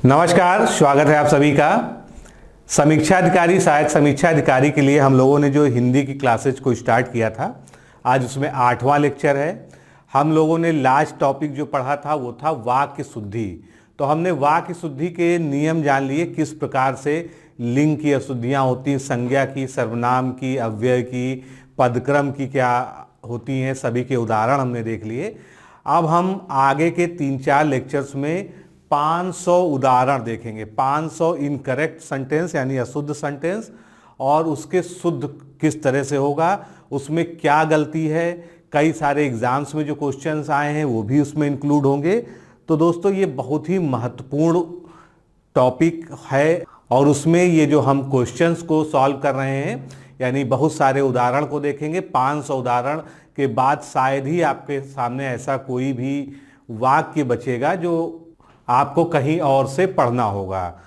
नमस्कार, स्वागत है आप सभी का। समीक्षा अधिकारी, सहायक समीक्षा अधिकारी के लिए हम लोगों ने जो हिंदी की क्लासेज को स्टार्ट किया था, आज उसमें 8वां लेक्चर है। हम लोगों ने लास्ट टॉपिक जो पढ़ा था वो था वाक्य शुद्धि। तो हमने वाक्य शुद्धि के नियम जान लिए, किस प्रकार से लिंग की अशुद्धियाँ होती हैं, संज्ञा की, सर्वनाम की, अव्यय की, पदक्रम की क्या होती हैं, सभी के उदाहरण हमने देख लिए। अब हम आगे के 3-4 लेक्चर्स में 500 उदाहरण देखेंगे। 500 इनकरेक्ट सेंटेंस यानी अशुद्ध सेंटेंस, और उसके शुद्ध किस तरह से होगा, उसमें क्या गलती है। कई सारे एग्जाम्स में जो क्वेश्चंस आए हैं वो भी उसमें इंक्लूड होंगे। तो दोस्तों ये बहुत ही महत्वपूर्ण टॉपिक है, और उसमें ये जो हम क्वेश्चंस को सॉल्व कर रहे हैं यानी बहुत सारे उदाहरण को देखेंगे। 500 उदाहरण के बाद शायद ही आपके सामने ऐसा कोई भी वाक्य बचेगा जो आपको कहीं और से पढ़ना होगा।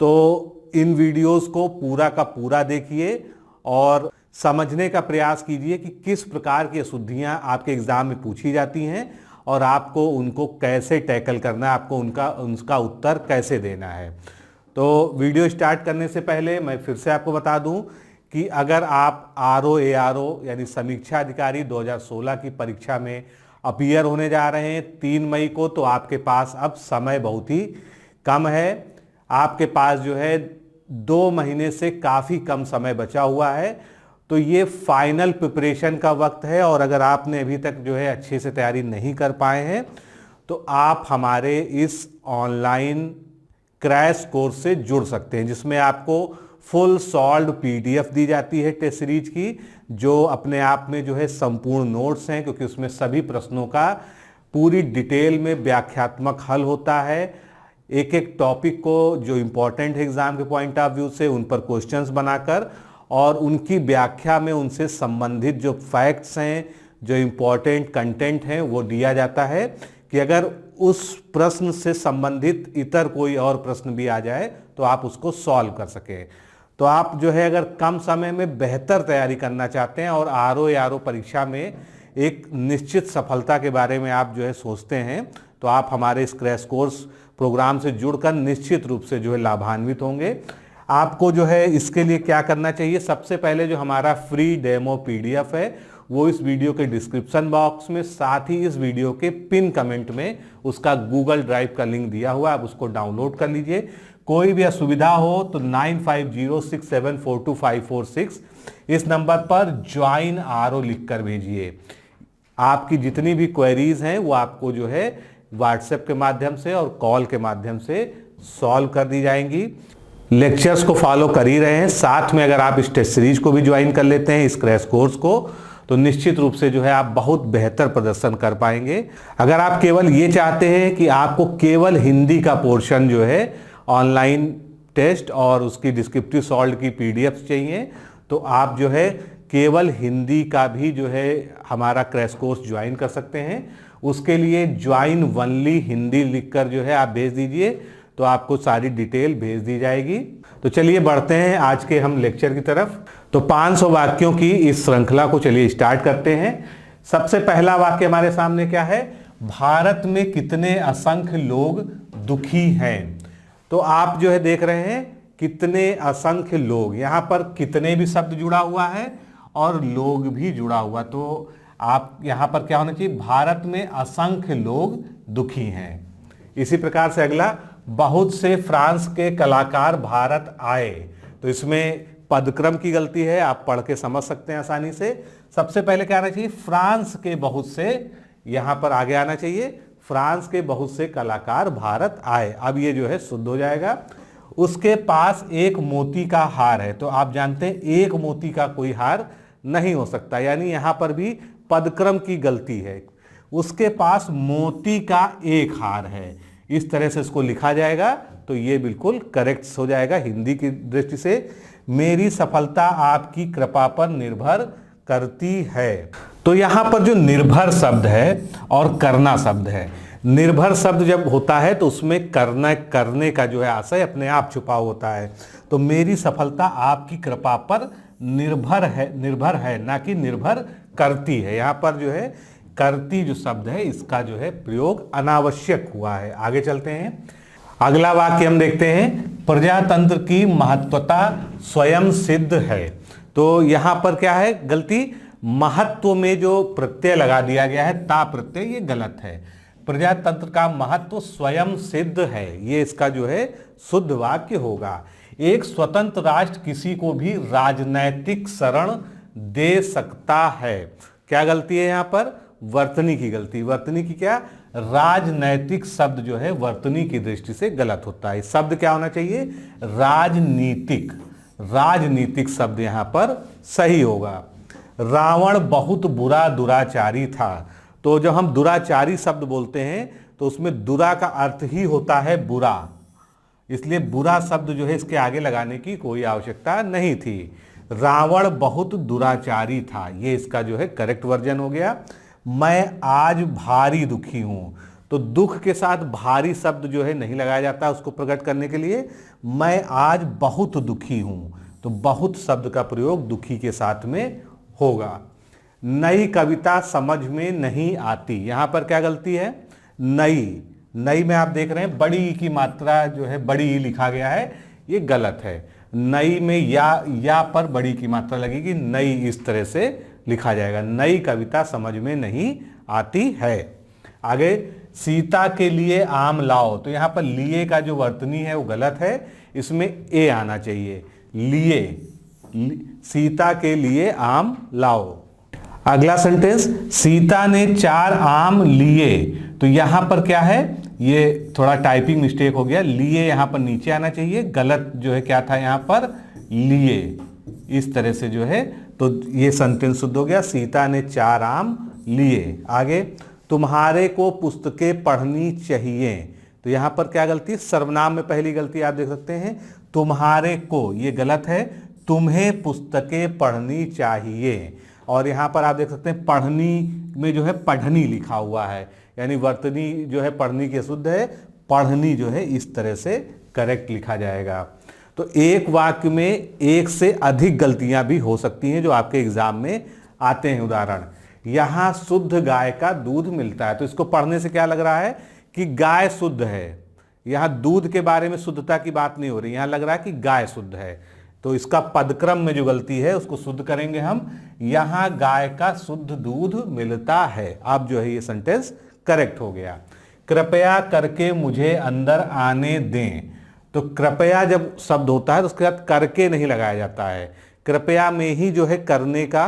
तो इन वीडियोस को पूरा का पूरा देखिए और समझने का प्रयास कीजिए कि किस प्रकार की अशुद्धियां आपके एग्जाम में पूछी जाती हैं और आपको उनको कैसे टैकल करना है, आपको उनका उत्तर कैसे देना है। तो वीडियो स्टार्ट करने से पहले मैं फिर से आपको बता दूं कि अगर आप RO ARO यानी समीक्षा अधिकारी 2016 की परीक्षा में अपीयर होने जा रहे हैं 3 मई को, तो आपके पास अब समय बहुत ही कम है। आपके पास जो है 2 महीने से काफ़ी कम समय बचा हुआ है। तो ये फाइनल प्रिपरेशन का वक्त है, और अगर आपने अभी तक जो है अच्छे से तैयारी नहीं कर पाए हैं तो आप हमारे इस ऑनलाइन क्रैश कोर्स से जुड़ सकते हैं, जिसमें आपको फुल सॉल्व्ड PDF दी जाती है टेस्ट सीरीज की, जो अपने आप में जो है संपूर्ण नोट्स हैं, क्योंकि उसमें सभी प्रश्नों का पूरी डिटेल में व्याख्यात्मक हल होता है। एक एक टॉपिक को जो इम्पोर्टेंट है एग्जाम के पॉइंट ऑफ व्यू से, उन पर क्वेश्चंस बनाकर और उनकी व्याख्या में उनसे संबंधित जो फैक्ट्स हैं, जो इम्पोर्टेंट कंटेंट हैं, वो दिया जाता है कि अगर उस प्रश्न से संबंधित इतर कोई और प्रश्न भी आ जाए तो आप उसको सॉल्व कर सकें। तो आप जो है अगर कम समय में बेहतर तैयारी करना चाहते हैं और RO ARO परीक्षा में एक निश्चित सफलता के बारे में आप जो है सोचते हैं, तो आप हमारे इस क्रैश कोर्स प्रोग्राम से जुड़कर निश्चित रूप से जो है लाभान्वित होंगे। आपको जो है इसके लिए क्या करना चाहिए, सबसे पहले जो हमारा फ्री डेमो PDF है वो इस वीडियो के डिस्क्रिप्शन बॉक्स में, साथ ही इस वीडियो के पिन कमेंट में उसका Google ड्राइव का लिंक दिया हुआ है, आप उसको डाउनलोड कर लीजिए। कोई भी असुविधा हो तो 9506742546 इस नंबर पर ज्वाइन RO लिखकर भेजिए। आपकी जितनी भी क्वेरीज हैं वो आपको जो है व्हाट्सएप के माध्यम से और कॉल के माध्यम से सॉल्व कर दी जाएंगी। लेक्चर्स को फॉलो कर ही रहे हैं, साथ में अगर आप इस टेस्ट सीरीज को भी ज्वाइन कर लेते हैं, इस क्रैश कोर्स को, तो निश्चित रूप से जो है आप बहुत बेहतर प्रदर्शन कर पाएंगे। अगर आप केवल ये चाहते हैं कि आपको केवल हिंदी का पोर्शन जो है ऑनलाइन टेस्ट और उसकी डिस्क्रिप्टिव सॉल्व की PDF चाहिए, तो आप जो है केवल हिंदी का भी जो है हमारा क्रैश कोर्स ज्वाइन कर सकते हैं। उसके लिए ज्वाइन वनली हिंदी लिखकर जो है आप भेज दीजिए, तो आपको सारी डिटेल भेज दी जाएगी। तो चलिए बढ़ते हैं आज के हम लेक्चर की तरफ। तो 500 वाक्यों की इस श्रृंखला को चलिए स्टार्ट करते हैं। सबसे पहला वाक्य हमारे सामने क्या है, भारत में कितने असंख्य लोग दुखी हैं। तो आप जो है देख रहे हैं कितने असंख्य लोग, यहां पर कितने भी शब्द जुड़ा हुआ है और लोग भी जुड़ा हुआ, तो आप यहां पर क्या होना चाहिए, भारत में असंख्य लोग दुखी हैं। इसी प्रकार से अगला, बहुत से फ्रांस के कलाकार भारत आए। तो इसमें पदक्रम की गलती है, आप पढ़ के समझ सकते हैं आसानी से। सबसे पहले क्या आना चाहिए, फ्रांस के बहुत से, यहां पर आगे आना चाहिए फ्रांस के बहुत से कलाकार भारत आए। अब ये जो है शुद्ध हो जाएगा। उसके पास एक मोती का हार है। तो आप जानते हैं एक मोती का कोई हार नहीं हो सकता, यानी यहां पर भी पदक्रम की गलती है। उसके पास मोती का एक हार है, इस तरह से इसको लिखा जाएगा, तो ये बिल्कुल करेक्ट हो जाएगा हिंदी की दृष्टि से। मेरी सफलता आपकी कृपा पर निर्भर करती है। तो यहां पर जो निर्भर शब्द है और करना शब्द है, निर्भर शब्द जब होता है तो उसमें करने का जो है आशय अपने आप छुपा होता है। तो मेरी सफलता आपकी कृपा पर निर्भर है, ना कि निर्भर करती है। यहां पर जो है करती जो शब्द है इसका जो है प्रयोग अनावश्यक हुआ है। आगे चलते हैं। अगला वाक्य हम देखते हैं, प्रजातंत्र की महत्वता स्वयं सिद्ध है। तो यहां पर क्या है गलती, महत्व में जो प्रत्यय लगा दिया गया है ता प्रत्यय, ये गलत है। प्रजातंत्र का महत्व स्वयं सिद्ध है, ये इसका जो है शुद्ध वाक्य होगा। एक स्वतंत्र राष्ट्र किसी को भी राजनैतिक शरण दे सकता है। क्या गलती है यहां पर, वर्तनी की गलती। वर्तनी की क्या, राजनैतिक शब्द जो है वर्तनी की दृष्टि से गलत होता है। शब्द क्या होना चाहिए, राजनीतिक। राजनीतिक शब्द यहां पर सही होगा। रावण बहुत बुरा दुराचारी था। तो जब हम दुराचारी शब्द बोलते हैं तो उसमें दुरा का अर्थ ही होता है बुरा, इसलिए बुरा शब्द जो है इसके आगे लगाने की कोई आवश्यकता नहीं थी। रावण बहुत दुराचारी था, ये इसका जो है करेक्ट वर्जन हो गया। मैं आज भारी दुखी हूं, तो दुख के साथ भारी शब्द जो है नहीं लगाया जाता उसको प्रकट करने के लिए। मैं आज बहुत दुखी हूं, तो बहुत शब्द का प्रयोग दुखी के साथ में होगा। नई कविता समझ में नहीं आती, यहां पर क्या गलती है, नई। नई में आप देख रहे हैं बड़ी की मात्रा जो है बड़ी लिखा गया है, ये गलत है। नई में या पर बड़ी की मात्रा लगेगी, नई इस तरह से लिखा जाएगा। नई कविता समझ में नहीं आती है। आगे, सीता के लिए आम लाओ, तो यहां पर लिए का जो वर्तनी है वो गलत है, इसमें ए आना चाहिए। लिए, सीता के लिए आम लाओ। अगला सेंटेंस, सीता ने 4 आम लिए, तो यहां पर क्या है, ये थोड़ा टाइपिंग मिस्टेक हो गया, लिए यहां पर नीचे आना चाहिए, गलत जो है क्या था यहां पर, लिए, इस तरह से जो है, तो ये सेंटेंस शुद्ध हो गया, सीता ने 4 आम लिए। आगे, तुम्हारे को पुस्तकें पढ़नी चाहिए, तो यहां पर क्या गलती, सर्वनाम में पहली गलती आप देख सकते हैं, तुम्हारे को, ये गलत है, तुम्हें पुस्तकें पढ़नी चाहिए। और यहां पर आप देख सकते हैं पढ़नी में जो है पढ़नी लिखा हुआ है, यानी वर्तनी जो है पढ़नी की शुद्ध है, पढ़नी जो है इस तरह से करेक्ट लिखा जाएगा। तो एक वाक्य में एक से अधिक गलतियां भी हो सकती हैं जो आपके एग्जाम में आते हैं। उदाहरण, यहां शुद्ध गाय का दूध मिलता है, तो इसको पढ़ने से क्या लग रहा है कि गाय शुद्ध है। यहां दूध के बारे में शुद्धता की बात नहीं हो रही, यहां लग रहा है कि गाय शुद्ध है, तो इसका पदक्रम में जो गलती है उसको शुद्ध करेंगे हम, यहां गाय का शुद्ध दूध मिलता है। अब जो है ये सेंटेंस करेक्ट हो गया। कृपया करके मुझे अंदर आने दें, तो कृपया जब शब्द होता है तो उसके साथ करके नहीं लगाया जाता है, कृपया में ही जो है करने का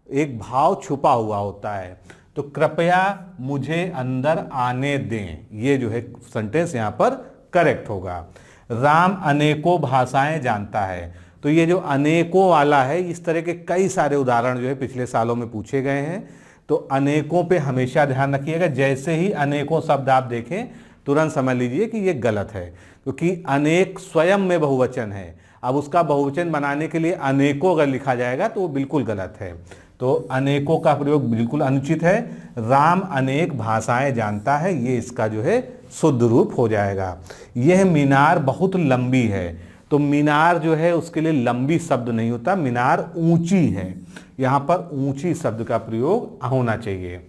एक भाव छुपा हुआ होता है। तो कृपया मुझे अंदर आने दें, ये जो है सेंटेंस यहां पर करेक्ट होगा। राम अनेकों भाषाएं जानता है, तो ये जो अनेकों वाला है, इस तरह के कई सारे उदाहरण जो है पिछले सालों में पूछे गए हैं, तो अनेकों पे हमेशा ध्यान रखिएगा। जैसे ही अनेकों शब्द आप देखें तुरंत समझ लीजिए कि ये गलत है, क्योंकि अनेक स्वयं में बहुवचन है। अब उसका बहुवचन बनाने के लिए अनेकों अगर लिखा जाएगा तो वो बिल्कुल गलत है, तो अनेकों का प्रयोग बिल्कुल अनुचित है। राम अनेक भाषाएं जानता है, ये इसका जो है शुद्ध रूप हो जाएगा। यह मीनार बहुत लंबी है, तो मीनार जो है उसके लिए लंबी शब्द नहीं होता, मीनार ऊंची है, यहां पर ऊंची शब्द का प्रयोग होना चाहिए।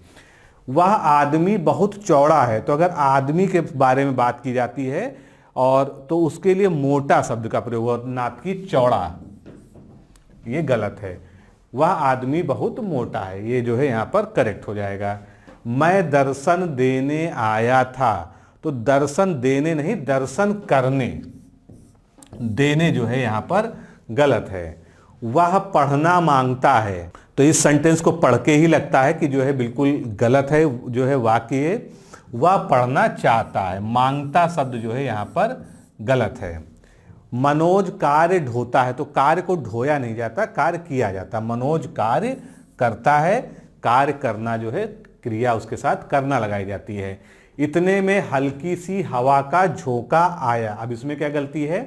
वह आदमी बहुत चौड़ा है, तो अगर आदमी के बारे में बात की जाती है और तो उसके लिए मोटा शब्द का प्रयोग हो, ना कि चौड़ा, ये गलत है। वह आदमी बहुत मोटा है, ये जो है यहां पर करेक्ट हो जाएगा। मैं दर्शन देने आया था, तो दर्शन देने नहीं, दर्शन करने, देने जो है यहां पर गलत है। वह पढ़ना मांगता है, तो इस सेंटेंस को पढ़ के ही लगता है कि जो है बिल्कुल गलत है जो है वाक्य। वह पढ़ना चाहता है, मांगता शब्द जो है यहां पर गलत है। मनोज कार्य ढोता है, तो कार्य को ढोया नहीं जाता, कार्य किया जाता। मनोज कार्य करता है, कार्य करना जो है क्रिया उसके साथ करना लगाई जाती है। इतने में हल्की सी हवा का झोंका आया, अब इसमें क्या गलती है,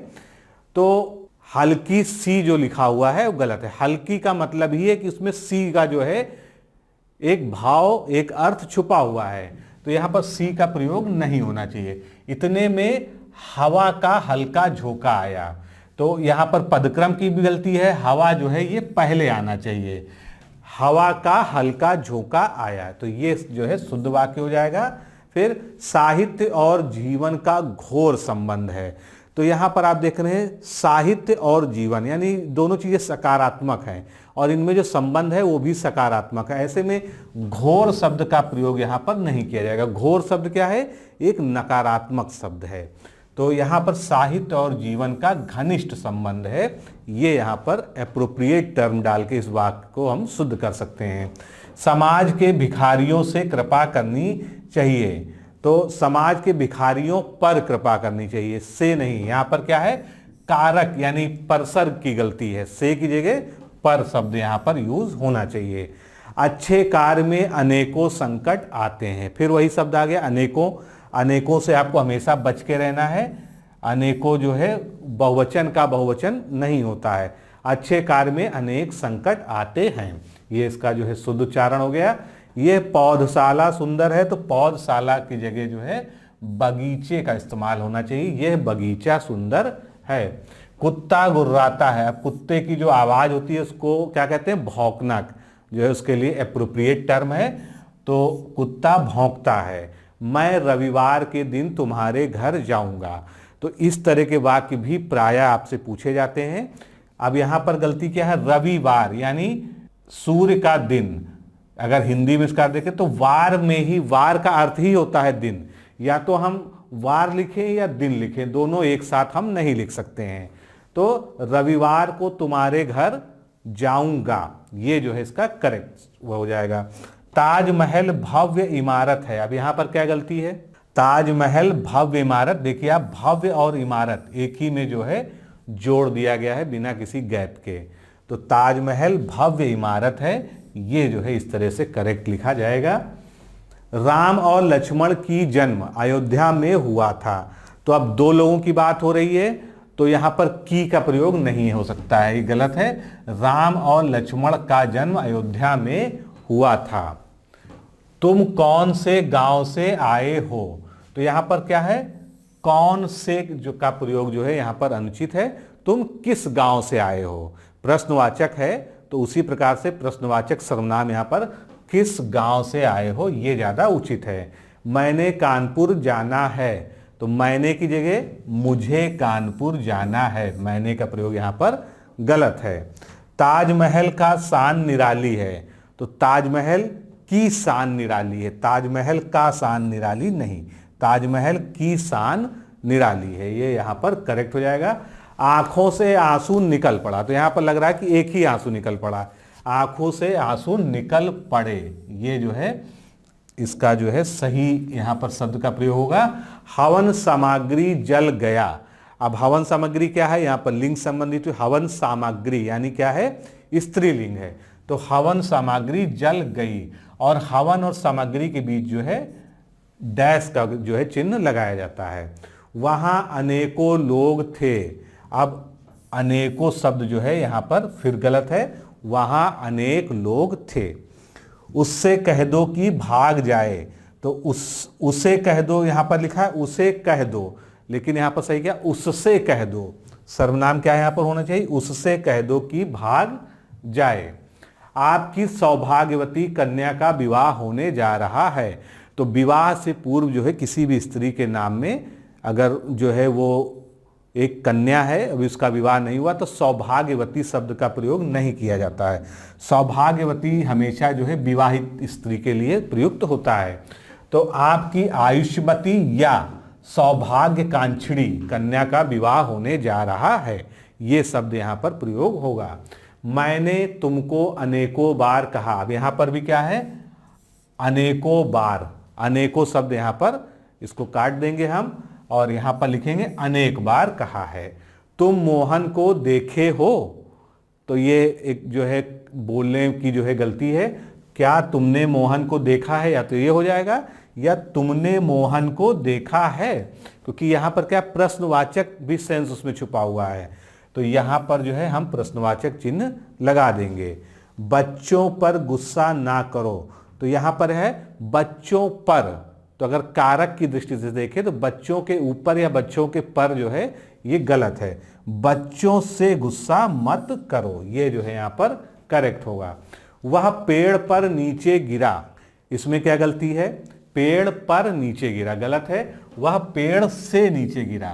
तो हल्की सी जो लिखा हुआ है वो गलत है। हल्की का मतलब ही है कि उसमें सी का जो है एक भाव, एक अर्थ छुपा हुआ है, तो यहां पर सी का प्रयोग नहीं होना चाहिए। इतने में हवा का हल्का झोंका आया, तो यहां पर पदक्रम की भी गलती है, हवा जो है ये पहले आना चाहिए। हवा का हल्का झोंका आया, तो ये जो है शुद्ध वाक्य हो जाएगा। फिर साहित्य और जीवन का घोर संबंध है। तो यहाँ पर आप देख रहे हैं साहित्य और जीवन, यानी दोनों चीज़ें सकारात्मक हैं और इनमें जो संबंध है वो भी सकारात्मक है। ऐसे में घोर शब्द का प्रयोग यहाँ पर नहीं किया जाएगा। घोर शब्द क्या है? एक नकारात्मक शब्द है। तो यहाँ पर साहित्य और जीवन का घनिष्ठ संबंध है, ये यहाँ पर एप्रोप्रिएट टर्म डाल के इस वाक्य को हम शुद्ध कर सकते हैं। समाज के भिखारियों से कृपा करनी चाहिए, तो समाज के भिखारियों पर कृपा करनी चाहिए, से नहीं। यहाँ पर क्या है? कारक यानी परसर्ग की गलती है, से की जगह पर शब्द यहाँ पर यूज होना चाहिए। अच्छे कार्य में अनेकों संकट आते हैं, फिर वही शब्द आ गया अनेकों। अनेकों से आपको हमेशा बच के रहना है। अनेकों जो है बहुवचन का बहुवचन नहीं होता है। अच्छे कार्य में अनेक संकट आते हैं, ये इसका जो है शुद्ध उच्चारण हो गया। ये पौधशाला सुंदर है, तो पौधशाला की जगह जो है बगीचे का इस्तेमाल होना चाहिए, यह बगीचा सुंदर है। कुत्ता गुर्राता है, अब कुत्ते की जो आवाज होती है उसको क्या कहते हैं? भौंकना जो है उसके लिए एप्रोप्रिएट टर्म है, तो कुत्ता भौंकता है। मैं रविवार के दिन तुम्हारे घर जाऊंगा, तो इस तरह के वाक्य भी प्रायः आपसे पूछे जाते हैं। अब यहां पर गलती क्या है? रविवार यानी सूर्य का दिन। अगर हिंदी में इसका देखें तो वार में ही, वार का अर्थ ही होता है दिन। या तो हम वार लिखें या दिन लिखें, दोनों एक साथ हम नहीं लिख सकते हैं। तो रविवार को तुम्हारे घर जाऊंगा, ये जो है इसका करेक्ट वो हो जाएगा। ताजमहल भव्य इमारत है, अब यहां पर क्या गलती है? ताजमहल भव्य इमारत, देखिए आप भव्य और इमारत एक ही में जो है जोड़ दिया गया है बिना किसी गैप के। तो ताजमहल भव्य इमारत है, ये जो है इस तरह से करेक्ट लिखा जाएगा। राम और लक्ष्मण की जन्म अयोध्या में हुआ था, तो अब दो लोगों की बात हो रही है, तो यहां पर की का प्रयोग नहीं हो सकता है, ये गलत है। राम और लक्ष्मण का जन्म अयोध्या में हुआ था। तुम कौन से गांव से आए हो, तो यहां पर क्या है? कौन से जो का प्रयोग जो है यहां पर अनुचित है। तुम किस गांव से आए हो, प्रश्नवाचक है, तो उसी प्रकार से प्रश्नवाचक सर्वनाम यहां पर किस गांव से आए हो, ये ज्यादा उचित है। मैंने कानपुर जाना है, तो मैंने की जगह मुझे कानपुर जाना है, मैंने का प्रयोग यहां पर गलत है। ताजमहल का शान निराली है, तो ताजमहल की शान निराली है, ताजमहल का शान निराली नहीं, ताजमहल की शान निराली है, ये यहां पर करेक्ट हो जाएगा। आंखों से आंसू निकल पड़ा, तो यहां पर लग रहा है कि एक ही आंसू निकल पड़ा, आंखों से आंसू निकल पड़े, ये जो है इसका जो है सही यहां पर शब्द का प्रयोग होगा। हवन सामग्री जल गया, अब हवन सामग्री क्या है? यहां पर लिंग संबंधित हवन सामग्री यानी क्या है? स्त्रीलिंग है, तो हवन सामग्री जल गई, और हवन और सामग्री के बीच जो है डैश का जो है चिन्ह लगाया जाता है। वहां अनेकों लोग थे, अब अनेकों शब्द जो है यहां पर फिर गलत है, वहां अनेक लोग थे। उससे कह दो कि भाग जाए, तो उसे कह दो, यहां पर लिखा है उसे कह दो, लेकिन यहां पर सही क्या? उससे कह दो, सर्वनाम क्या है यहां पर होना चाहिए? उससे कह दो कि भाग जाए। आपकी सौभाग्यवती कन्या का विवाह होने जा रहा है, तो विवाह से पूर्व जो है किसी भी स्त्री के नाम में अगर जो है वो एक कन्या है, अभी उसका विवाह नहीं हुआ, तो सौभाग्यवती शब्द का प्रयोग नहीं किया जाता है। सौभाग्यवती हमेशा जो है विवाहित स्त्री के लिए प्रयुक्त होता है। तो आपकी आयुष्मती या सौभाग्यकांक्षिणी कन्या का विवाह होने जा रहा है, ये शब्द यहाँ पर प्रयोग होगा। मैंने तुमको अनेकों बार कहा, अब यहाँ पर भी क्या है? अनेकों बार, अनेकों शब्द यहाँ पर इसको काट देंगे हम और यहां पर लिखेंगे अनेक बार कहा है। तुम मोहन को देखे हो, तो ये एक जो है बोलने की जो है गलती है। क्या तुमने मोहन को देखा है, या तो ये हो जाएगा या तुमने मोहन को देखा है, क्योंकि यहां पर क्या प्रश्नवाचक भी सेंस उसमें छुपा हुआ है, तो यहां पर जो है हम प्रश्नवाचक चिन्ह लगा देंगे। बच्चों पर गुस्सा ना करो, तो यहां पर है बच्चों पर, तो अगर कारक की दृष्टि से देखें तो बच्चों के ऊपर या बच्चों के पर जो है ये गलत है। बच्चों से गुस्सा मत करो, ये जो है यहां पर करेक्ट होगा। वह पेड़ पर नीचे गिरा, इसमें क्या गलती है? पेड़ पर नीचे गिरा, गलत है, वह पेड़ से नीचे गिरा,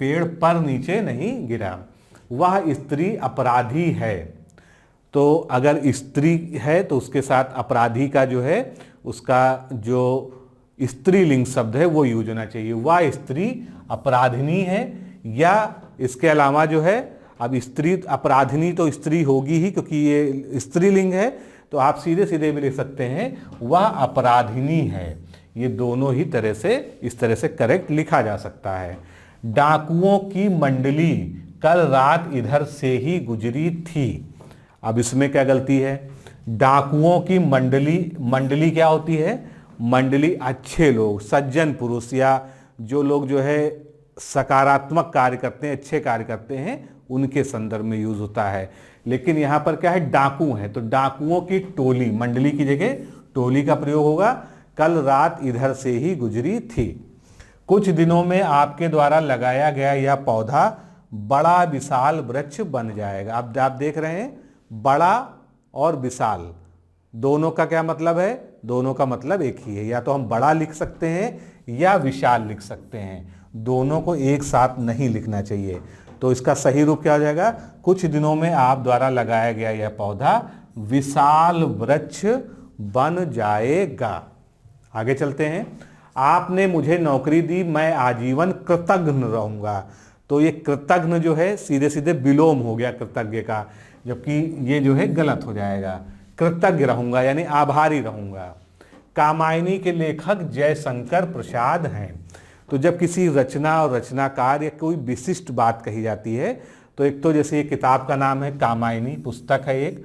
पेड़ पर नीचे नहीं गिरा। वह स्त्री अपराधी है, तो अगर स्त्री है तो उसके साथ अपराधी का जो है उसका जो स्त्रीलिंग शब्द है वो यूज होना चाहिए। वह स्त्री अपराधिनी है, या इसके अलावा जो है, अब स्त्री अपराधिनी तो स्त्री होगी ही क्योंकि ये स्त्रीलिंग है, तो आप सीधे सीधे भी लिख सकते हैं वह अपराधिनी है। ये दोनों ही तरह से इस तरह से करेक्ट लिखा जा सकता है। डाकुओं की मंडली कल रात इधर से ही गुजरी थी। अब इसमें क्या गलती है? डाकुओं की मंडली, मंडली क्या होती है? मंडली अच्छे लोग, सज्जन पुरुष, या जो लोग जो है सकारात्मक कार्य करते हैं, अच्छे कार्य करते हैं, उनके संदर्भ में यूज होता है। लेकिन यहां पर क्या है? डाकू है, तो डाकुओं की टोली, मंडली की जगह टोली का प्रयोग होगा। कल रात इधर से ही गुजरी थी। कुछ दिनों में आपके द्वारा लगाया गया यह पौधा बड़ा विशाल वृक्ष बन जाएगा। अब आप देख रहे हैं बड़ा और विशाल दोनों का क्या मतलब है? दोनों का मतलब एक ही है। या तो हम बड़ा लिख सकते हैं या विशाल लिख सकते हैं, दोनों को एक साथ नहीं लिखना चाहिए। तो इसका सही रूप क्या हो जाएगा? कुछ दिनों में आप द्वारा लगाया गया यह पौधा विशाल वृक्ष बन जाएगा। आगे चलते हैं। आपने मुझे नौकरी दी, मैं आजीवन कृतज्ञ रहूंगा। तो ये कृतज्ञ जो है सीधे सीधे विलोम हो गया कृतज्ञ का, जबकि ये जो है गलत हो जाएगा। कृतज्ञ रहूंगा यानी आभारी रहूंगा। कामायनी के लेखक जयशंकर प्रसाद हैं। तो जब किसी रचना और रचनाकार या कोई विशिष्ट बात कही जाती है, तो एक तो जैसे ये किताब का नाम है कामायनी, पुस्तक है एक,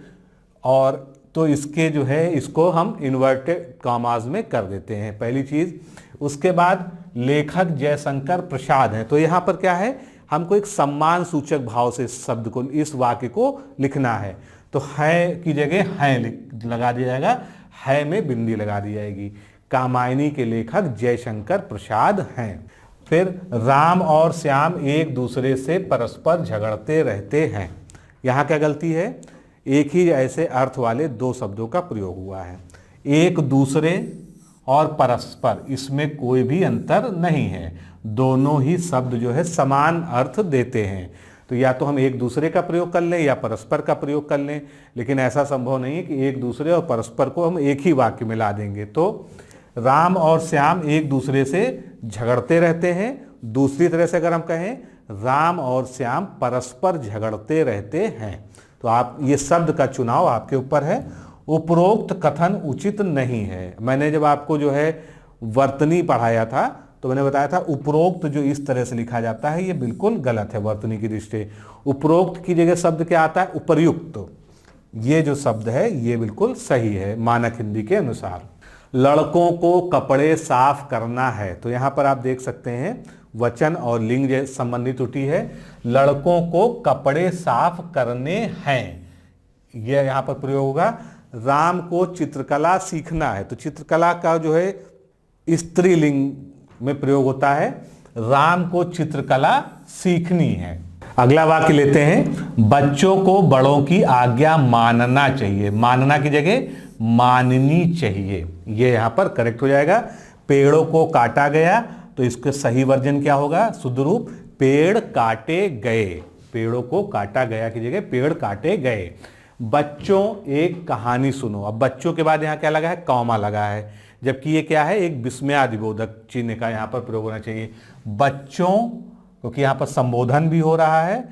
और तो इसके जो है इसको हम इन्वर्टेड कॉमास में कर देते हैं, पहली चीज। उसके बाद लेखक जयशंकर प्रसाद हैं, तो यहाँ पर क्या है? हमको एक सम्मान सूचक भाव से इस शब्द को, इस वाक्य को लिखना है। तो है की जगह है लगा दिया जाएगा, है में बिंदी लगा दी जाएगी। कामायनी के लेखक जयशंकर प्रसाद हैं। फिर राम और श्याम एक दूसरे से परस्पर झगड़ते रहते हैं। यहाँ क्या गलती है? एक ही ऐसे अर्थ वाले दो शब्दों का प्रयोग हुआ है। एक दूसरे और परस्पर, इसमें कोई भी अंतर नहीं है, दोनों ही शब्द जो है समान अर्थ देते हैं। तो या तो हम एक दूसरे का प्रयोग कर लें या परस्पर का प्रयोग कर लें, लेकिन ऐसा संभव नहीं है कि एक दूसरे और परस्पर को हम एक ही वाक्य में ला देंगे। तो राम और श्याम एक दूसरे से झगड़ते रहते हैं। दूसरी तरह से अगर हम कहें राम और श्याम परस्पर झगड़ते रहते हैं। तो आप ये शब्द का चुनाव आपके ऊपर है। उपरोक्त कथन उचित नहीं है। मैंने जब आपको जो है वर्तनी पढ़ाया था तो मैंने बताया था उपरोक्त जो इस तरह से लिखा जाता है ये बिल्कुल गलत है वर्तनी की दृष्टि। उपरोक्त की जगह शब्द क्या आता है? उपर्युक्त। ये जो शब्द है ये बिल्कुल सही है मानक हिंदी के अनुसार। लड़कों को कपड़े साफ करना है, तो यहाँ पर आप देख सकते हैं वचन और लिंग संबंधी त्रुटि है। लड़कों को कपड़े साफ करने हैं, यह यहाँ पर प्रयोग होगा। राम को चित्रकला सीखना है, तो चित्रकला का जो है स्त्रीलिंग में प्रयोग होता है। राम को चित्रकला सीखनी है। अगला वाक्य लेते हैं। बच्चों को बड़ों की आज्ञा मानना चाहिए, मानना की जगह माननी चाहिए, ये यहां पर करेक्ट हो जाएगा। पेड़ों को काटा गया, तो इसका सही वर्जन क्या होगा? शुद्ध रूप पेड़ काटे गए। पेड़ों को काटा गया की जगह पेड़ काटे गए। बच्चों एक कहानी सुनो। अब बच्चों के बाद यहाँ क्या लगा है? कॉमा लगा है, जबकि ये क्या है? एक विस्मयादिबोधक चिन्ह का यहाँ पर प्रयोग होना चाहिए। बच्चों, क्योंकि यहाँ पर संबोधन भी हो रहा है,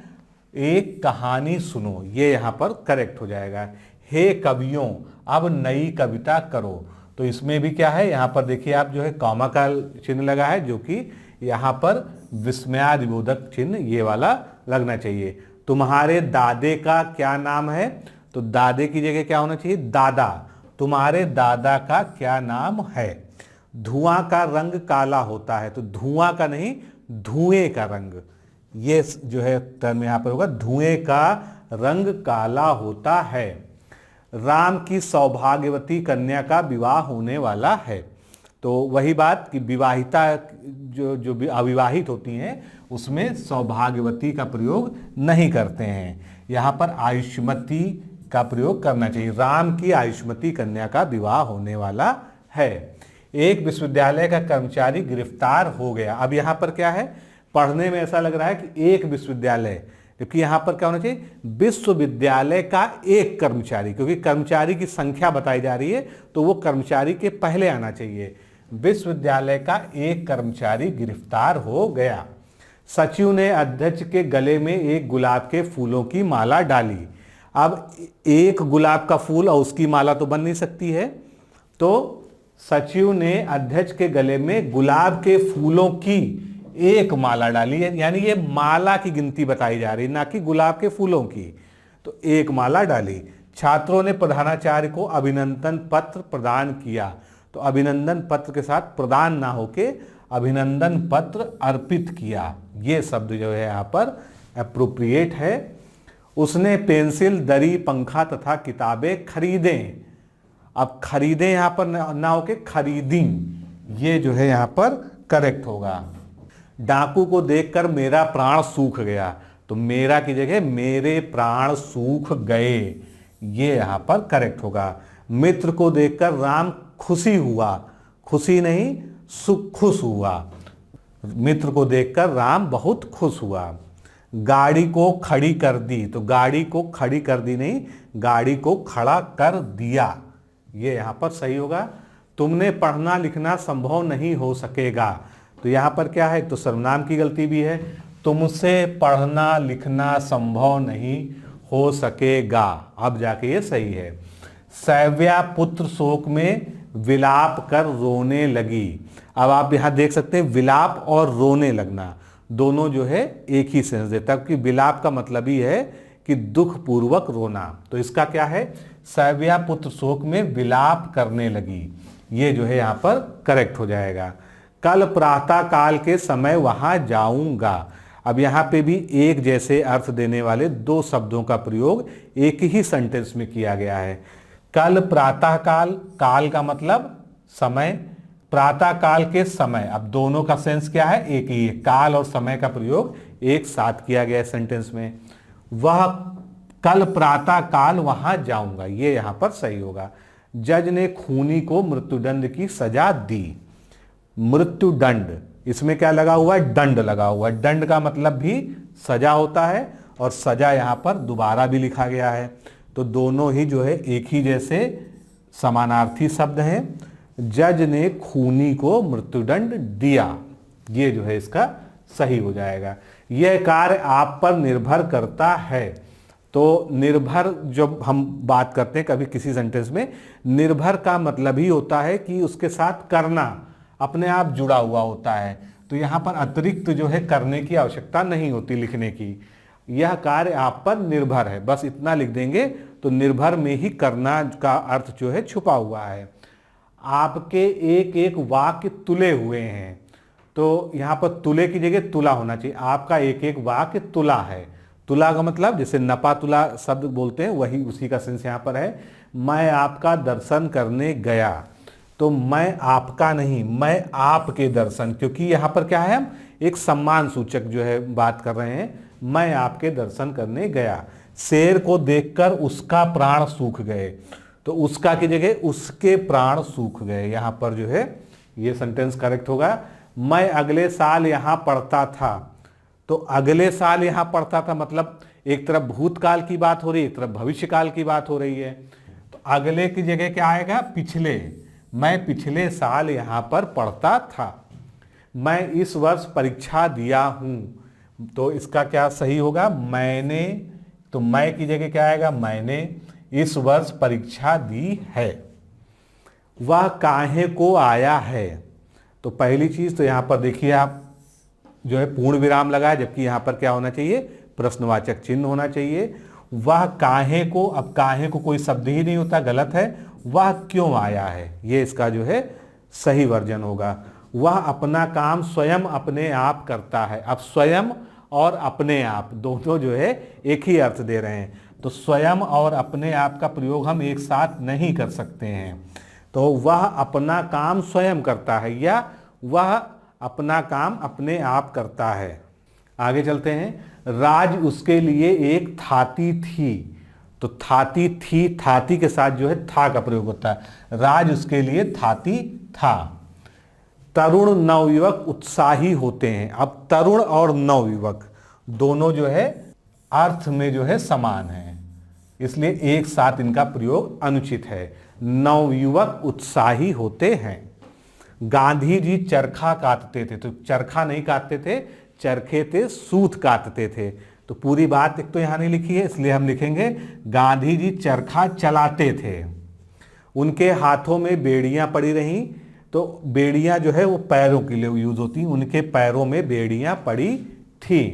एक कहानी सुनो, ये यहाँ पर करेक्ट हो जाएगा। हे कवियों, अब नई कविता करो, तो इसमें भी क्या है? यहाँ पर देखिए आप जो है कॉमा का चिन्ह लगा है, जो कि यहाँ पर विस्मयादिबोधक चिन्ह ये वाला लगना चाहिए। तुम्हारे दादे का क्या नाम है? तो दादे की जगह क्या होना चाहिए? दादा। तुम्हारे दादा का क्या नाम है? धुआं का रंग काला होता है, तो धुआं का नहीं धुएं का रंग, ये जो है टर्म यहाँ पर होगा। धुएं का रंग काला होता है। राम की सौभाग्यवती कन्या का विवाह होने वाला है, तो वही बात कि विवाहिता जो अविवाहित होती हैं उसमें सौभाग्यवती का प्रयोग नहीं करते हैं। यहाँ पर आयुष्मती का प्रयोग करना चाहिए। राम की आयुष्मती कन्या का विवाह होने वाला है। एक विश्वविद्यालय का कर्मचारी गिरफ्तार हो गया। अब यहाँ पर क्या है, पढ़ने में ऐसा लग रहा है कि एक विश्वविद्यालय, जबकि यहाँ पर क्या होना चाहिए, विश्वविद्यालय का एक कर्मचारी, क्योंकि कर्मचारी की संख्या बताई जा रही है तो वो कर्मचारी के पहले आना चाहिए। विश्वविद्यालय का एक कर्मचारी गिरफ्तार हो गया। सचिव ने अध्यक्ष के गले में एक गुलाब के फूलों की माला डाली। अब एक गुलाब का फूल और उसकी माला तो बन नहीं सकती है, तो सचिव ने अध्यक्ष के गले में गुलाब के फूलों की एक माला डाली है, यानी ये माला की गिनती बताई जा रही, ना कि गुलाब के फूलों की। तो एक माला डाली। छात्रों ने प्रधानाचार्य को अभिनंदन पत्र प्रदान किया। तो अभिनंदन पत्र के साथ प्रदान ना होके अभिनंदन पत्र अर्पित किया, ये शब्द जो है यहाँ पर एप्रोप्रिएट है। उसने पेंसिल, दरी, पंखा तथा किताबें खरीदें। अब खरीदें यहाँ पर ना होके खरीदी, ये जो है यहाँ पर करेक्ट होगा। डाकू को देखकर मेरा प्राण सूख गया। तो मेरा की जगह मेरे प्राण सूख गए, ये यहाँ पर करेक्ट होगा। मित्र को देखकर राम खुशी हुआ, खुशी नहीं खुश हुआ। मित्र को देखकर राम बहुत खुश हुआ। गाड़ी को खड़ी कर दी। तो गाड़ी को खड़ी कर दी नहीं, गाड़ी को खड़ा कर दिया, ये यहाँ पर सही होगा। तुमने पढ़ना लिखना संभव नहीं हो सकेगा। तो यहाँ पर क्या है, तो सर्वनाम की गलती भी है। तुमसे पढ़ना लिखना संभव नहीं हो सकेगा, अब जाके ये सही है। सैव्या पुत्र शोक में विलाप कर रोने लगी। अब आप यहाँ देख सकते हैं विलाप और रोने लगना दोनों जो है एक ही सेंस देता है, क्योंकि विलाप का मतलब ही है कि दुख पूर्वक रोना। तो इसका क्या है, सैव्या पुत्र शोक में विलाप करने लगी, ये जो है यहाँ पर करेक्ट हो जाएगा। कल प्रातः काल के समय वहां जाऊंगा। अब यहाँ पे भी एक जैसे अर्थ देने वाले दो शब्दों का प्रयोग एक ही सेंटेंस में किया गया है। कल प्रातः काल, काल का मतलब समय, प्रातः काल के समय, अब दोनों का सेंस क्या है, एक ही है। काल और समय का प्रयोग एक साथ किया गया है सेंटेंस में। वह कल प्रातः काल वहां जाऊंगा, ये यहां पर सही होगा। जज ने खूनी को मृत्युदंड की सजा दी। मृत्युदंड, इसमें क्या लगा हुआ है, दंड लगा हुआ है। दंड का मतलब भी सजा होता है और सजा यहां पर दोबारा भी लिखा गया है, तो दोनों ही जो है एक ही जैसे समानार्थी शब्द हैं। जज ने खूनी को मृत्युदंड दिया, ये जो है इसका सही हो जाएगा। यह कार्य आप पर निर्भर करता है। तो निर्भर जब हम बात करते हैं कभी किसी सेंटेंस में, निर्भर का मतलब ही होता है कि उसके साथ करना अपने आप जुड़ा हुआ होता है। तो यहाँ पर अतिरिक्त जो है करने की आवश्यकता नहीं होती लिखने की। यह कार्य आप पर निर्भर है, बस इतना लिख देंगे तो निर्भर में ही करना का अर्थ जो है छुपा हुआ है। आपके एक एक वाक्य तुले हुए हैं, तो यहाँ पर तुले की जगह तुला होना चाहिए। आपका एक एक वाक्य तुला है। तुला का मतलब जैसे नपा तुला शब्द बोलते हैं, वही उसी का सेंस यहाँ पर है। मैं आपका दर्शन करने गया, तो मैं आपका नहीं, मैं आपके दर्शन, क्योंकि यहाँ पर क्या है, हम एक सम्मान सूचक जो है बात कर रहे हैं। मैं आपके दर्शन करने गया। शेर को देखकर उसका प्राण सूख गए, तो उसका की जगह उसके प्राण सूख गए, यहाँ पर जो है ये सेंटेंस करेक्ट होगा। मैं अगले साल यहाँ पढ़ता था, तो अगले साल यहाँ पढ़ता था मतलब एक तरफ भूतकाल की बात हो रही है, एक तरफ भविष्यकाल की बात हो रही है। तो अगले की जगह क्या आएगा, पिछले। मैं पिछले साल यहाँ पर पढ़ता था। मैं इस वर्ष परीक्षा दिया हूँ, तो इसका क्या सही होगा, मैंने। तो मैं की जगह क्या आएगा, मैंने इस वर्ष परीक्षा दी है। वह काहे को आया है, तो पहली चीज तो यहां पर देखिए आप जो है पूर्ण विराम लगा है, जबकि यहां पर क्या होना चाहिए, प्रश्नवाचक चिन्ह होना चाहिए। वह काहे को, अब काहे को कोई शब्द ही नहीं होता, गलत है। वह क्यों आया है, ये इसका जो है सही वर्जन होगा। वह अपना काम स्वयं अपने आप करता है। अब स्वयं और अपने आप दोनों जो है एक ही अर्थ दे रहे हैं, तो स्वयं और अपने आप का प्रयोग हम एक साथ नहीं कर सकते हैं। तो वह अपना काम स्वयं करता है या वह अपना काम अपने आप करता है। आगे चलते हैं। राज उसके लिए एक थाती थी, तो थाती थी, थाती के साथ जो है था का प्रयोग होता है। राज उसके लिए थाती था। तरुण नवयुवक उत्साही होते हैं। अब तरुण और नवयुवक दोनों जो है अर्थ में जो है समान है, इसलिए एक साथ इनका प्रयोग अनुचित है। नवयुवक उत्साही होते हैं। गांधी जी चरखा काटते थे, तो चरखा नहीं काटते थे, चरखे थे, सूत काटते थे। तो पूरी बात एक तो यहां नहीं लिखी है, इसलिए हम लिखेंगे गांधी जी चरखा चलाते थे। उनके हाथों में बेड़ियां पड़ी रहीं, तो बेड़ियां जो है वो पैरों के लिए यूज होती, उनके पैरों में बेड़ियां पड़ी थी।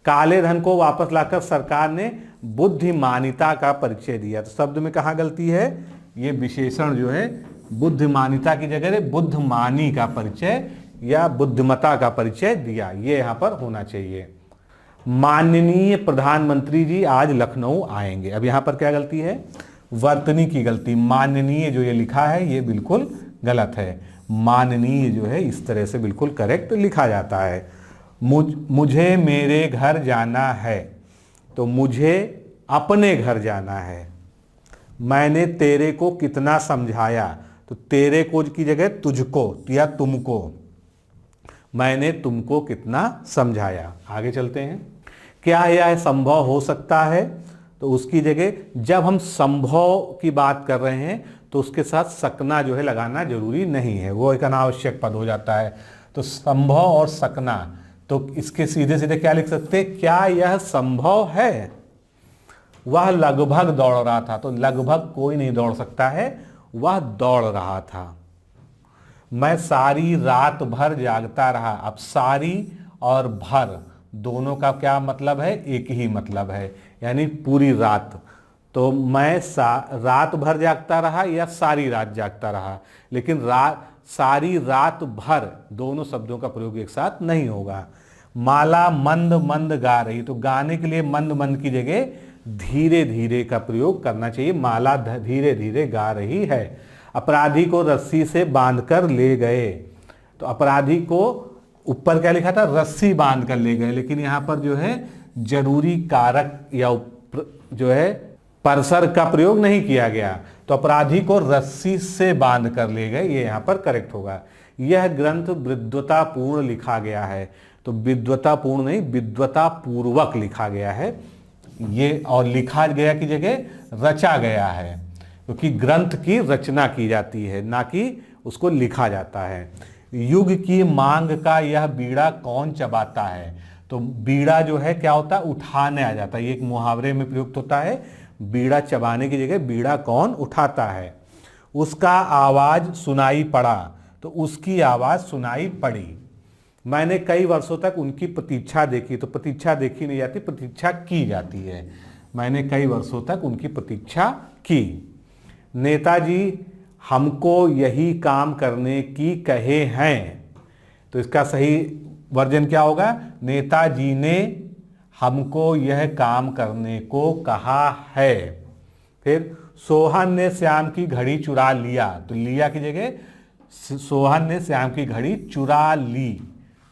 काले धन को वापस लाकर सरकार ने बुद्धिमानिता का परिचय दिया। तो शब्द में कहाँ गलती है, ये विशेषण जो है बुद्धिमानिता की जगह बुद्धमानी का परिचय या बुद्धिमता का परिचय दिया, ये यहां पर होना चाहिए। माननीय प्रधानमंत्री जी आज लखनऊ आएंगे। अब यहां पर क्या गलती है, वर्तनी की गलती। माननीय जो ये लिखा है ये बिल्कुल गलत है। माननीय जो है इस तरह से बिल्कुल करेक्ट लिखा जाता है। मुझे मेरे घर जाना है, तो मुझे अपने घर जाना है। मैंने तेरे को कितना समझाया, तो तेरे को की जगह तुझको या तुमको। मैंने तुमको कितना समझाया। आगे चलते हैं। क्या यह संभव हो सकता है, तो उसकी जगह जब हम संभव की बात कर रहे हैं तो उसके साथ सकना जो है लगाना जरूरी नहीं है, वो एक अनावश्यक पद हो जाता है। तो संभव और सकना, तो इसके सीधे सीधे क्या लिख सकते हैं, क्या यह संभव है। वह लगभग दौड़ रहा था, तो लगभग कोई नहीं दौड़ सकता है, वह दौड़ रहा था। मैं सारी रात भर जागता रहा। अब सारी और भर दोनों का क्या मतलब है, एक ही मतलब है, यानी पूरी रात। तो मैं रात भर जागता रहा या सारी रात जागता रहा, लेकिन सारी रात भर दोनों शब्दों का प्रयोग एक साथ नहीं होगा। माला मंद मंद गा रही, तो गाने के लिए मंद मंद की जगह धीरे धीरे का प्रयोग करना चाहिए। माला धीरे धीरे गा रही है। अपराधी को रस्सी से बांधकर ले गए, तो अपराधी को ऊपर क्या लिखा था, रस्सी बांधकर ले गए, लेकिन यहां पर जो है जरूरी कारक या जो है परसर का प्रयोग नहीं किया गया, तो अपराधी को रस्सी से बांध कर ले गए, ये यहां पर करेक्ट होगा। यह ग्रंथ विद्वतापूर्ण लिखा गया है, तो विद्वतापूर्ण नहीं विद्वतापूर्वक लिखा गया है ये, और लिखा गया की जगह रचा गया है, क्योंकि ग्रंथ की रचना की जाती है ना कि उसको लिखा जाता है। युग की मांग का यह बीड़ा कौन चबाता है, तो बीड़ा जो है क्या होता है, उठाने आ जाता है, ये एक मुहावरे में प्रयुक्त होता है। बीड़ा चबाने की जगह बीड़ा कौन उठाता है। उसका आवाज सुनाई पड़ा, तो उसकी आवाज सुनाई पड़ी। मैंने कई वर्षों तक उनकी प्रतीक्षा देखी, तो प्रतीक्षा देखी नहीं जाती, प्रतीक्षा की जाती है। मैंने कई वर्षों तक उनकी प्रतीक्षा की। नेताजी हमको यही काम करने की कहे हैं, तो इसका सही वर्जन क्या होगा, नेताजी ने हमको यह काम करने को कहा है। फिर सोहन ने श्याम की घड़ी चुरा लिया, तो लिया की जगह सोहन ने श्याम की घड़ी चुरा ली,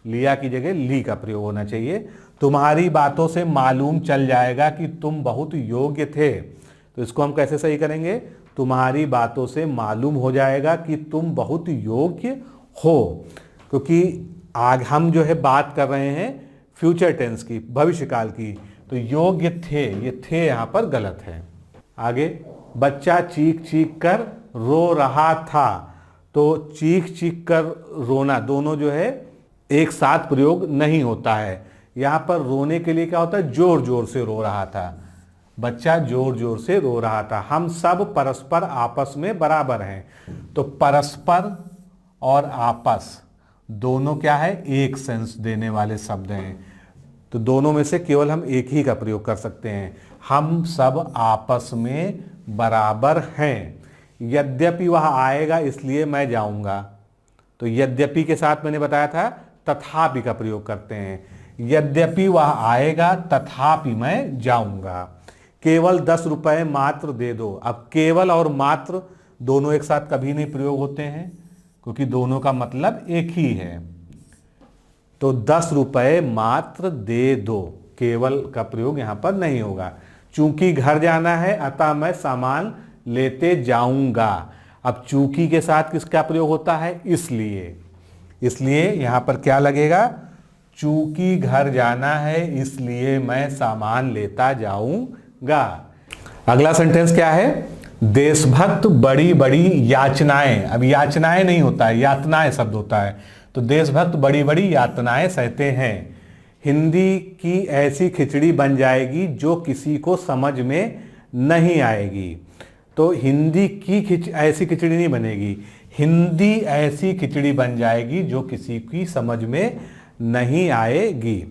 लिया की जगह ली का प्रयोग होना चाहिए। तुम्हारी बातों से मालूम चल जाएगा कि तुम बहुत योग्य थे, तो इसको हम कैसे सही करेंगे, तुम्हारी बातों से मालूम हो जाएगा कि तुम बहुत योग्य हो, क्योंकि आज हम जो है बात कर रहे हैं फ्यूचर टेंस की, भविष्यकाल की, तो योग्य थे, ये थे यहाँ पर गलत है। आगे, बच्चा चीख चीख कर रो रहा था, तो चीख चीख कर रोना दोनों जो है एक साथ प्रयोग नहीं होता है। यहाँ पर रोने के लिए क्या होता है, जोर जोर से रो रहा था, बच्चा जोर जोर से रो रहा था। हम सब परस्पर आपस में बराबर हैं, तो परस्पर और आपस दोनों क्या है, एक सेंस देने वाले शब्द हैं, तो दोनों में से केवल हम एक ही का प्रयोग कर सकते हैं। हम सब आपस में बराबर हैं। यद्यपि वह आएगा इसलिए मैं जाऊंगा, तो यद्यपि के साथ मैंने बताया था तथापि का प्रयोग करते हैं। यद्यपि वह आएगा तथापि मैं जाऊंगा। केवल 10 रुपए मात्र दे दो, अब केवल और मात्र दोनों एक साथ कभी नहीं प्रयोग होते हैं, क्योंकि दोनों का मतलब एक ही है। तो 10 रुपए मात्र दे दो, केवल का प्रयोग यहां पर नहीं होगा। चूंकि घर जाना है अतः मैं सामान लेते जाऊंगा, अब चूंकि के साथ किसका प्रयोग होता है, इसलिए। इसलिए यहां पर क्या लगेगा, चूंकि घर जाना है इसलिए मैं सामान लेता जाऊंगा। अगला सेंटेंस क्या है, देशभक्त बड़ी बड़ी याचनाएं, अब याचनाएं नहीं होता है, यातनाएं शब्द होता है, तो देशभक्त बड़ी बड़ी यातनाएं सहते हैं। हिंदी की ऐसी खिचड़ी बन जाएगी जो किसी को समझ में नहीं आएगी। तो हिंदी की ऐसी खिचड़ी नहीं बनेगी, हिंदी ऐसी खिचड़ी बन जाएगी जो किसी की समझ में नहीं आएगी।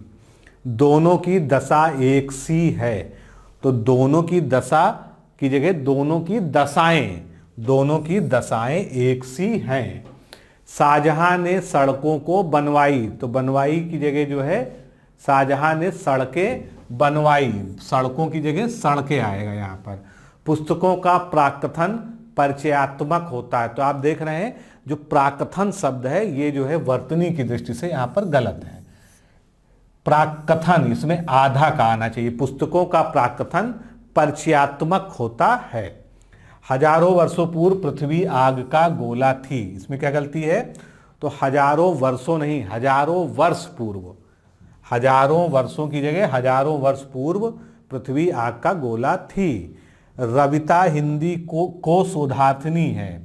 दोनों की दशा एक सी है, तो दोनों की दशा की जगह दोनों की दशाएं, दोनों की दशाएं एक सी हैं। शाहजहां ने सड़कों को बनवाई, तो बनवाई की जगह जो है शाहजहां ने सड़कें बनवाई, सड़कों की जगह सड़कें आएगा यहाँ पर। पुस्तकों का प्राकथन परिचयात्मक होता है, तो आप देख रहे हैं जो प्राकथन शब्द है ये जो है वर्तनी की दृष्टि से यहाँ पर गलत है। प्राकथन इसमें आधा का आना चाहिए, पुस्तकों का प्राकथन परिचयात्मक होता है। हजारों वर्षों पूर्व पृथ्वी आग का गोला थी, इसमें क्या गलती है, तो हजारों वर्षों नहीं, हजारों वर्ष पूर्व, हजारों वर्षों की जगह हजारों वर्ष पूर्व पृथ्वी आग का गोला थी। रविता हिंदी को शोधार्थिनी है,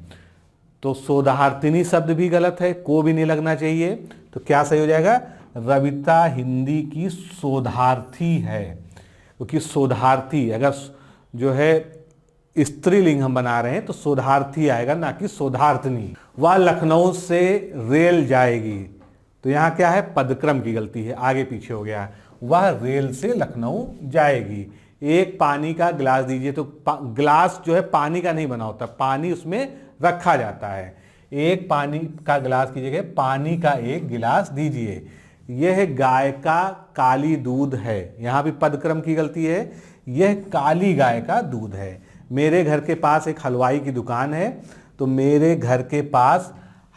तो शोधार्थिनी शब्द भी गलत है, को भी नहीं लगना चाहिए, तो क्या सही हो जाएगा, रविता हिंदी की शोधार्थी है, क्योंकि शोधार्थी अगर जो है स्त्रीलिंग हम बना रहे हैं तो शोधार्थी आएगा ना कि शोधार्थिनी। वह लखनऊ से रेल जाएगी, तो यहाँ क्या है, पदक्रम की गलती है, आगे पीछे हो गया, वह रेल से लखनऊ जाएगी। एक पानी का गिलास दीजिए, तो गिलास जो है पानी का नहीं बना होता, पानी उसमें रखा जाता है, एक पानी का गिलास की जगह पानी का एक गिलास दीजिए। यह गाय का काली दूध है, यहाँ भी पदक्रम की गलती है, यह काली गाय का दूध है। मेरे घर के पास एक हलवाई की दुकान है, तो मेरे घर के पास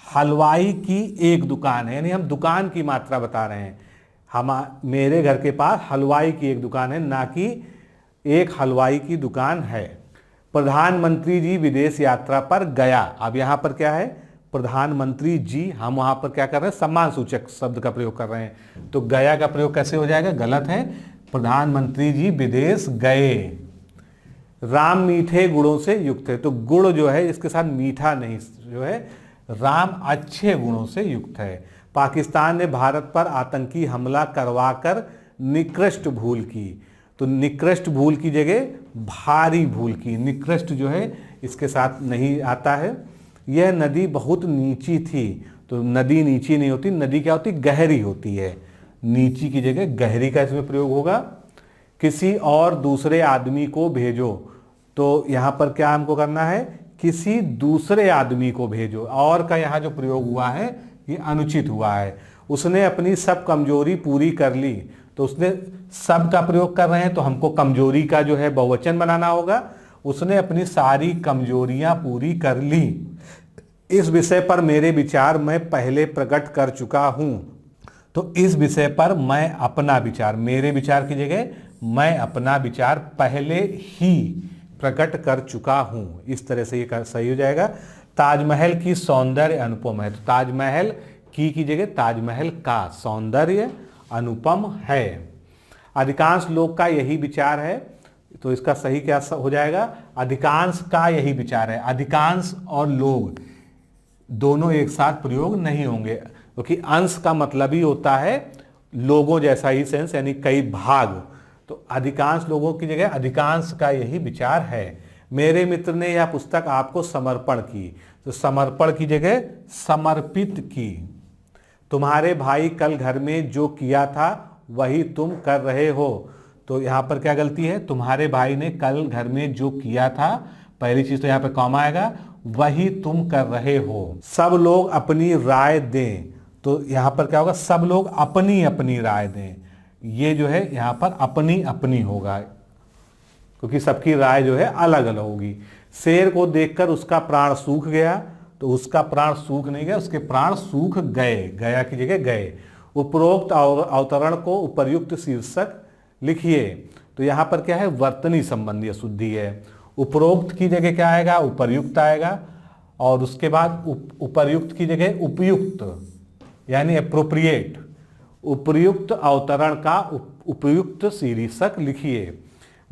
हलवाई की एक दुकान है, यानी हम दुकान की मात्रा बता रहे हैं। मेरे घर के पास हलवाई की एक दुकान है, ना कि एक हलवाई की दुकान है। प्रधानमंत्री जी विदेश यात्रा पर गया, अब यहाँ पर क्या है, प्रधानमंत्री जी, हम वहाँ पर क्या कर रहे हैं, सम्मान सूचक शब्द का प्रयोग कर रहे हैं, तो गया का प्रयोग कैसे हो जाएगा, गलत है, प्रधानमंत्री जी विदेश गए। राम मीठे गुणों से युक्त है, तो गुण जो है इसके साथ मीठा नहीं, जो है राम अच्छे गुणों से युक्त है। पाकिस्तान ने भारत पर आतंकी हमला करवाकर निकृष्ट भूल की, तो निकृष्ट भूल की जगह भारी भूल की, निकृष्ट जो है इसके साथ नहीं आता है। यह नदी बहुत नीची थी, तो नदी नीची नहीं होती, नदी क्या होती, गहरी होती है, नीची की जगह गहरी का इसमें प्रयोग होगा। किसी और दूसरे आदमी को भेजो, तो यहाँ पर क्या हमको करना है, किसी दूसरे आदमी को भेजो, और का यहाँ जो प्रयोग हुआ है ये अनुचित हुआ है। उसने अपनी सब कमजोरी पूरी कर ली, तो उसने सब का प्रयोग कर रहे हैं तो हमको कमजोरी का जो है बहुवचन बनाना होगा, उसने अपनी सारी कमजोरियां पूरी कर ली। इस विषय पर मेरे विचार मैं पहले प्रकट कर चुका हूं, तो इस विषय पर मैं अपना विचार, मेरे विचार की जगह मैं अपना विचार पहले ही प्रकट कर चुका हूं, इस तरह से ये सही हो जाएगा। ताजमहल की सौंदर्य अनुपम है, तो ताजमहल की जगह ताजमहल का सौंदर्य अनुपम है। अधिकांश लोग का यही विचार है, तो इसका सही क्या हो जाएगा, अधिकांश का यही विचार है। अधिकांश और लोग दोनों एक साथ प्रयोग नहीं होंगे, क्योंकि अंश का मतलब ही होता है लोगों जैसा ही सेंस, यानी कई भाग, तो अधिकांश लोगों की जगह अधिकांश का यही विचार है। मेरे मित्र ने यह पुस्तक आपको समर्पण की, तो समर्पण की जगह समर्पित की। तुम्हारे भाई कल घर में जो किया था वही तुम कर रहे हो, तो यहाँ पर क्या गलती है, तुम्हारे भाई ने कल घर में जो किया था, पहली चीज तो यहाँ पर कॉमा आएगा, वही तुम कर रहे हो। सब लोग अपनी राय दें, तो यहाँ पर क्या होगा, सब लोग अपनी अपनी राय दें, ये जो है यहाँ पर अपनी अपनी होगा, क्योंकि सबकी राय जो है अलग अलग होगी। शेर को देखकर उसका प्राण सूख गया, तो उसका प्राण सूख नहीं गया, उसके प्राण सूख गए, गया की जगह गए। उपरोक्त अवतरण को उपर्युक्त शीर्षक लिखिए, तो यहाँ पर क्या है, वर्तनी संबंधी अशुद्धि है। उपरोक्त की जगह क्या आएगा, उपर्युक्त आएगा, और उसके बाद उपर्युक्त की जगह उपयुक्त, यानी अप्रोप्रिएट, उपयुक्त अवतरण का उपयुक्त शीर्षक लिखिए।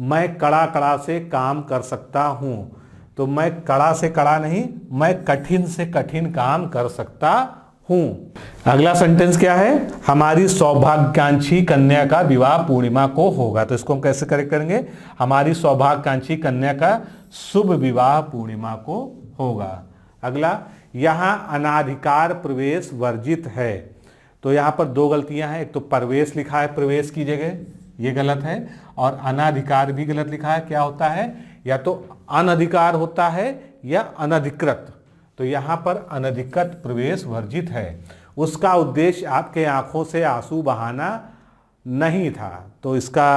मैं कड़ा कड़ा से काम कर सकता हूं, तो मैं कड़ा से कड़ा नहीं, मैं कठिन से कठिन काम कर सकता हूं। अगला सेंटेंस क्या है, हमारी सौभाग्यकांक्षी कन्या का विवाह पूर्णिमा को होगा, तो इसको हम कैसे करेक्ट करेंगे, हमारी सौभाग्यकांक्षी कन्या का शुभ विवाह पूर्णिमा को होगा। अगला, यहां अनाधिकार प्रवेश वर्जित है, तो यहां पर दो गलतियां हैं, एक तो प्रवेश लिखा है प्रवेश की जगह, ये गलत है, और अनाधिकार भी गलत लिखा है। क्या होता है, या तो अनधिकार होता है या अनधिकृत, तो यहां पर अनधिकृत प्रवेश वर्जित है। उसका उद्देश्य आपके आंखों से आंसू बहाना नहीं था, तो इसका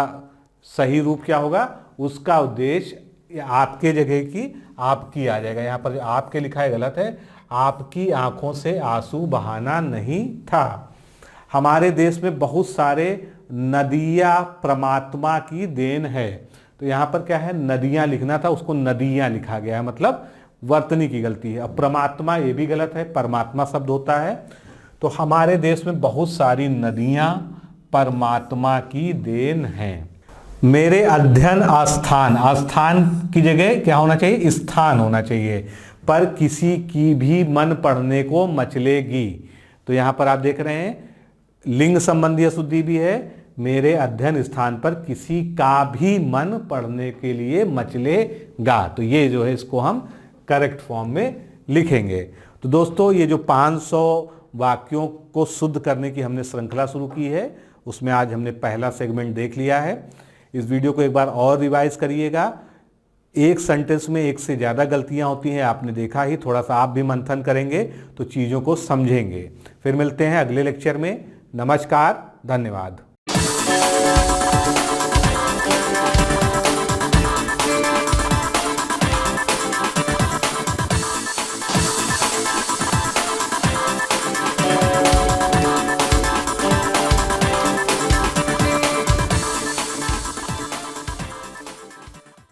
सही रूप क्या होगा, उसका उद्देश्य आपके जगह की आपकी आ जाएगा। यहां पर आपके लिखा है गलत है, आपकी आंखों से आंसू बहाना नहीं था। हमारे देश में बहुत सारे नदियां परमात्मा की देन है, तो यहां पर क्या है, नदियां लिखना था, उसको नदियां लिखा गया है, मतलब वर्तनी की गलती है। अब परमात्मा ये भी गलत है, परमात्मा शब्द होता है। तो हमारे देश में बहुत सारी नदियां परमात्मा की देन हैं। मेरे अध्ययन आस्थान, आस्थान की जगह क्या होना चाहिए, स्थान होना चाहिए। पर किसी की भी मन पढ़ने को मचलेगी, तो यहां पर आप देख रहे हैं लिंग संबंधी अशुद्धि भी है। मेरे अध्ययन स्थान पर किसी का भी मन पढ़ने के लिए मचलेगा, तो ये जो है इसको हम करेक्ट फॉर्म में लिखेंगे। तो दोस्तों, ये जो 500 वाक्यों को शुद्ध करने की हमने श्रृंखला शुरू की है, उसमें आज हमने पहला सेगमेंट देख लिया है। इस वीडियो को एक बार और रिवाइज करिएगा। एक सेंटेंस में एक से ज़्यादा गलतियां होती हैं, आपने देखा ही, थोड़ा सा आप भी मंथन करेंगे तो चीज़ों को समझेंगे। फिर मिलते हैं अगले लेक्चर में। नमस्कार, धन्यवाद।